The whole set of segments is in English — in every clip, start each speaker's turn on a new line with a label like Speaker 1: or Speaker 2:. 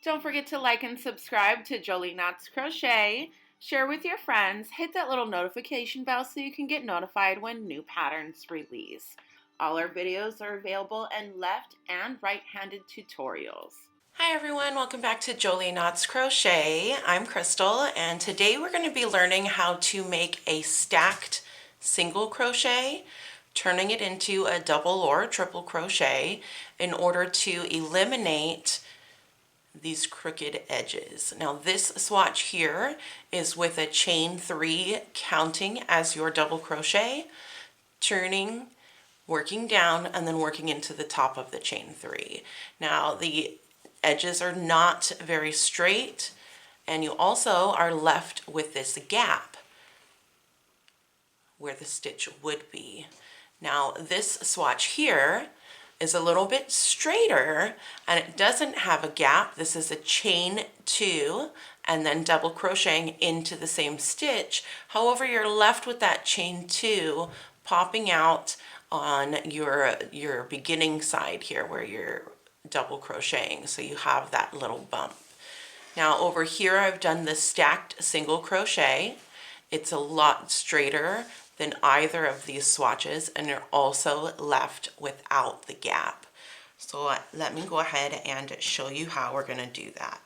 Speaker 1: Don't forget to like and subscribe to Jolie Knots Crochet. Share with your friends. Hit that little notification bell so you can get notified when new patterns release. All our videos are available in left and right-handed tutorials. Hi everyone, welcome back to Jolie Knots Crochet. I'm Crystal, and today we're going to be learning how to make a stacked single crochet, turning it into a double or triple crochet in order to eliminate these crooked edges. Now this swatch here is with a chain 3 counting as your double crochet, turning, working down, and then working into the top of the chain 3. Now the edges are not very straight, and you also are left with this gap where the stitch would be. Now this swatch here is a little bit straighter and it doesn't have a gap. This is a chain 2 and then double crocheting into the same stitch. However, you're left with that chain 2 popping out on your beginning side here where you're double crocheting, so you have that little bump. Now over here I've done the stacked single crochet. It's a lot straighter than either of these swatches, and you're also left without the gap. So let me go ahead and show you how we're going to do that.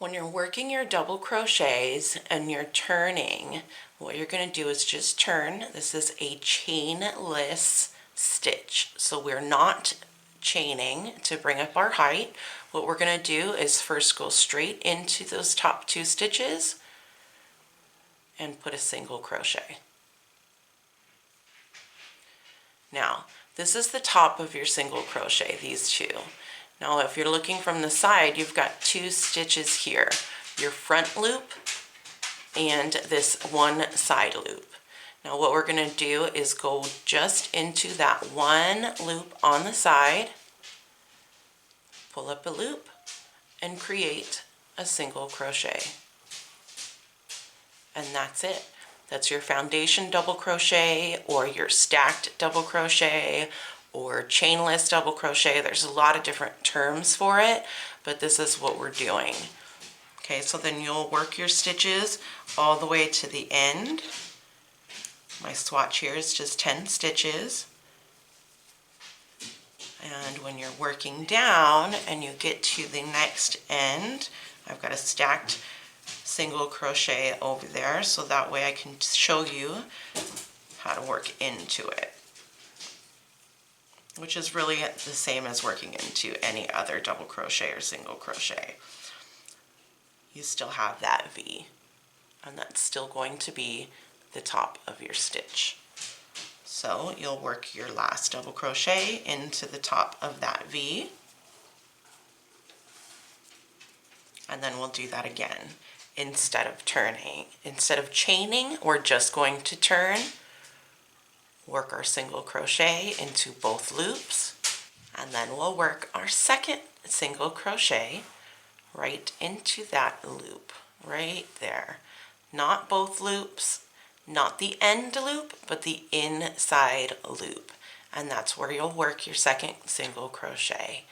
Speaker 1: When you're working your double crochets and you're turning, what you're going to do is just turn. This is a chainless stitch, so we're not chaining to bring up our height. What we're going to do is first go straight into those top 2 stitches and put a single crochet. Now, this is the top of your single crochet, these 2. Now, if you're looking from the side, you've got 2 stitches here, your front loop and this one side loop. Now, what we're going to do is go just into that one loop on the side, pull up a loop, and create a single crochet. And that's it. That's your foundation double crochet or your stacked double crochet or chainless double crochet. There's a lot of different terms for it, but this is what we're doing. Okay, so then you'll work your stitches all the way to the end. My swatch here is just 10 stitches. And when you're working down and you get to the next end, I've got a stacked single crochet over there, so that way I can show you how to work into it, which is really the same as working into any other double crochet or single crochet. You still have that V, and that's still going to be the top of your stitch. So you'll work your last double crochet into the top of that V, and then we'll do that again. Instead of chaining, we're just going to turn, work our single crochet into both loops, and then we'll work our second single crochet right into that loop, right there. Not both loops, not the end loop, but the inside loop. And that's where you'll work your second single crochet.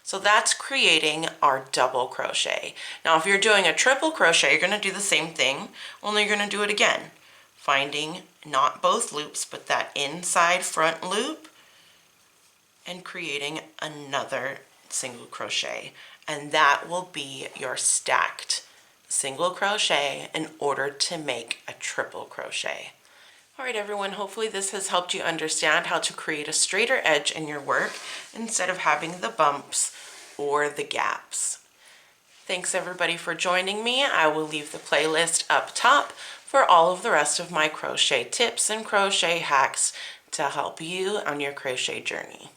Speaker 1: So that's creating our double crochet. Now if you're doing a triple crochet, you're going to do the same thing, only you're going to do it again. Finding not both loops, but that inside front loop and creating another single crochet. And that will be your stacked single crochet in order to make a triple crochet. All right, everyone, hopefully this has helped you understand how to create a straighter edge in your work instead of having the bumps or the gaps. Thanks everybody for joining me. I will leave the playlist up top for all of the rest of my crochet tips and crochet hacks to help you on your crochet journey.